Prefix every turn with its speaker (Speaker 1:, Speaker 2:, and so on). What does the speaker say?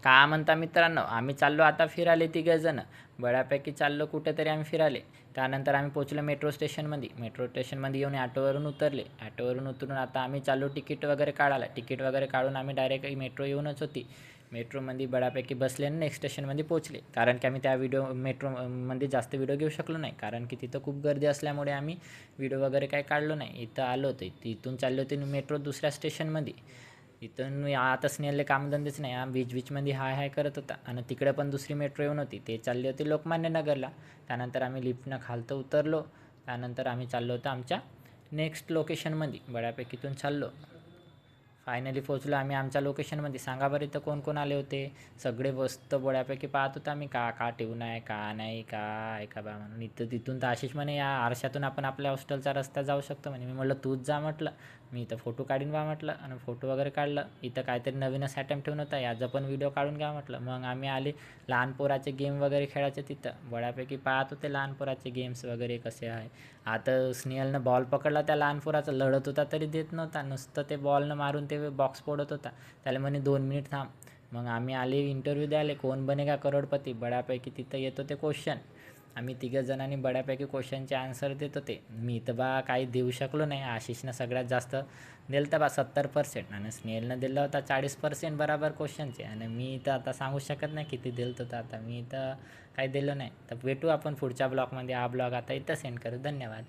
Speaker 1: का म्हणता मित्रांनो, आम्ही चाललो आता फिरायला तिघंजणं. बऱ्यापैकी चाललो कुठेतरी आम्ही फिरायला. त्यानंतर आम्ही पोहोचलो मेट्रो स्टेशनमध्ये. मेट्रो स्टेशनमध्ये येऊन ॲटोवरून उतरले. ॲटोवरून उतरून आता आम्ही चाललो तिकीट वगैरे काढायला. तिकीट वगैरे काढून आम्ही डायरेक्ट मेट्रो येऊनच होती. मेट्रोमध्ये बऱ्यापैकी बसले आणि नेक्स्ट स्टेशनमध्ये पोहोचले. कारण की आम्ही त्या मेट्रोमध्ये जास्त व्हिडिओ घेऊ शकलो नाही. कारण की तिथं खूप गर्दी असल्यामुळे आम्ही व्हिडिओ वगैरे काही काढलो नाही. इथं आलो होतो. तिथून चालले होते मेट्रो दुसऱ्या स्टेशनमध्ये. इथून आता स्नेहलले कामधंदेच नाही. बीचमध्ये हाय हाय करत होता आणि तिकडे पण दुसरी मेट्रो येऊन होती. ते चालले होते लोकमान्य नगरला. त्यानंतर आम्ही लिफ्टनं खालतं उतरलो. त्यानंतर आम्ही चाललो होतो आमच्या नेक्स्ट लोकेशनमध्ये. बऱ्यापैकी इथून चाललो. फायनली पोहोचलो आम्ही आमच्या लोकेशनमध्ये. सांगा बरं इथं कोण कोण आले होते. सगळे मस्त बऱ्यापैकी पाहत होतो आम्ही का ठेवून आहे का नाही का आहे का बा म्हणून. इथं तिथून तर आशिष म्हणे या आरशातून आपण आपल्या हॉस्टेलचा रस्ता जाऊ शकतो म्हणे. मी म्हटलं तूच जा म्हटलं. मी इथं फोटो काढीन बा म्हटलं आणि फोटो वगैरे काढलं. इथं काहीतरी नवीनच आयटम ठेवून होता याचा पण व्हिडिओ काढून घ्या म्हटलं. मग आम्ही आले. लहान पोराचे गेम वगैरे खेळायचे तिथं. बऱ्यापैकी पाहत होते लहान पोराचे गेम्स वगैरे कसे आहे. आता स्नेहलनं बॉल पकडला त्या लहान पोराचा. लढत होता तरी देत नव्हता. नुसतं ते बॉलनं मारून ते बॉक्स फोडत होता. त्याला म्हणे 2 मिनिट थांब. मग आम्ही आले इंटरव्ह्यू द्यायला कौन बनेगा करोडपती. बऱ्यापैकी तिथं येत होते क्वेश्चन. आम्ही तिघंजणांनी बऱ्यापैकी क्वेश्चनचे आन्सर देत होते. मी तर बा काही देऊ शकलो नाही. आशिषनं सगळ्यात जास्त दिलं तर बा 70% आणि स्नेहलनं दिला होता 40% बराबर क्वेश्चनचे. आणि मी तर आता सांगू शकत नाही किती दिलं होतं. आता मी तर काही दिलं नाही. तर भेटू आपण पुढच्या ब्लॉगमध्ये. हा ब्लॉग आता इथं सेंड करू. धन्यवाद.